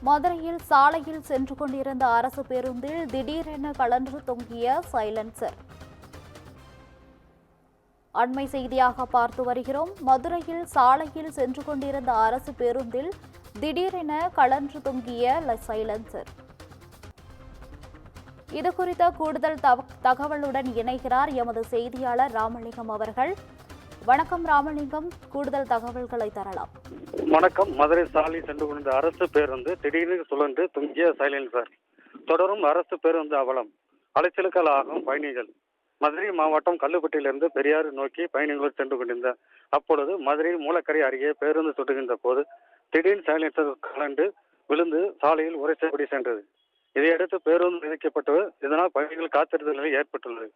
மதுரையில் சாலையில் சென்று கொண்டிருந்த அரசு பேருந்தில் திடீரென கழன்று தொங்கிய சைலன்சர். அண்மை செய்தியாக பார்த்து வருகிறோம். மதுரையில் சாலையில் சென்று கொண்டிருந்த அரசு பேருந்தில் திடீரென கழன்று தொங்கிய சைலன்சர். இதுகுறித்த கூடுதல் தகவலுடன் இணைகிறார் எமது செய்தியாளர் ராமலிங்கம் அவர்கள். வணக்கம் ராமலிங்கம், கூடுதல் தகவல்களை தரலாம். வணக்கம். மதுரை சாலை சென்று கொண்ட அரசு பேருந்து திடீரென சுழன்று தொங்கிய சைலன்சர். தொடரும் அரசு பேருந்து அவலம். அலைச்சலுக்கள் ஆகும் பயணிகள். மதுரை மாவட்டம் கல்லுப்பட்டியிலிருந்து பெரியாறு நோக்கி பயணிகள் சென்று கொண்டிருந்த அப்பொழுது மதுரையில் மூலக்கரை அருகே பேருந்து சுட்டுகின்ற போது திடீர் சைலன்சர் கலண்டு விழுந்து சாலையில் உரைச்சபடி சென்றது. இதையடுத்து பேருந்து விதிக்கப்பட்டு இதனால் பயணிகள் காத்திருந்த நிலை ஏற்பட்டுள்ளது.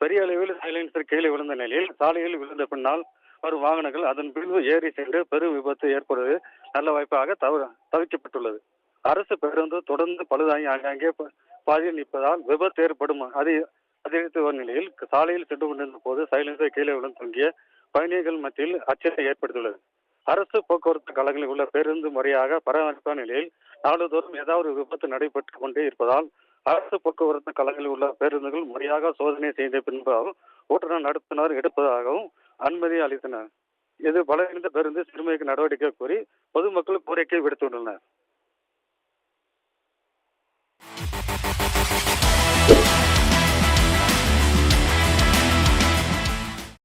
பெரிய அளவில் சைலன்சர் கீழே விழுந்த நிலையில் சாலையில் விழுந்த பின்னால் வரும் வாகனங்கள் அதன் பின்பு ஏறி சென்று பெரும் விபத்து ஏற்படுவது நல்ல வாய்ப்பாக தவிர்க்கப்பட்டுள்ளது. அரசு பேருந்து தொடர்ந்து பழுதாகி அங்கங்கே பாதியில் நிற்பதால் விபத்து ஏற்படும் அதிகரித்து வரும் நிலையில் சாலையில் சென்று கொண்டிருந்த போது சைலன்சர் கீழே விழுந்து தொங்கிய பயணிகள் மத்தியில் அச்சத்தை ஏற்படுத்தியுள்ளது. அரசு போக்குவரத்து கழகங்களில் உள்ள பேருந்து முறையாக பராமரிப்பான நிலையில் நாள்தோறும் ஏதாவது விபத்து நடைபெற்றுக் கொண்டே இருப்பதால் அரசு போக்குவரத்து கழகங்களில் உள்ள பேருந்துகள் முறையாக சோதனை செய்த பின்பாகவும் ஓட்டுநர் நடத்துனர் எடுப்பதாகவும் அனுமதி அளித்தனர். இது பலனடைந்த பேருந்து சிறுமைக்கு நடவடிக்கை கோரி பொதுமக்கள் கோரிக்கை விடுத்துள்ளனர்.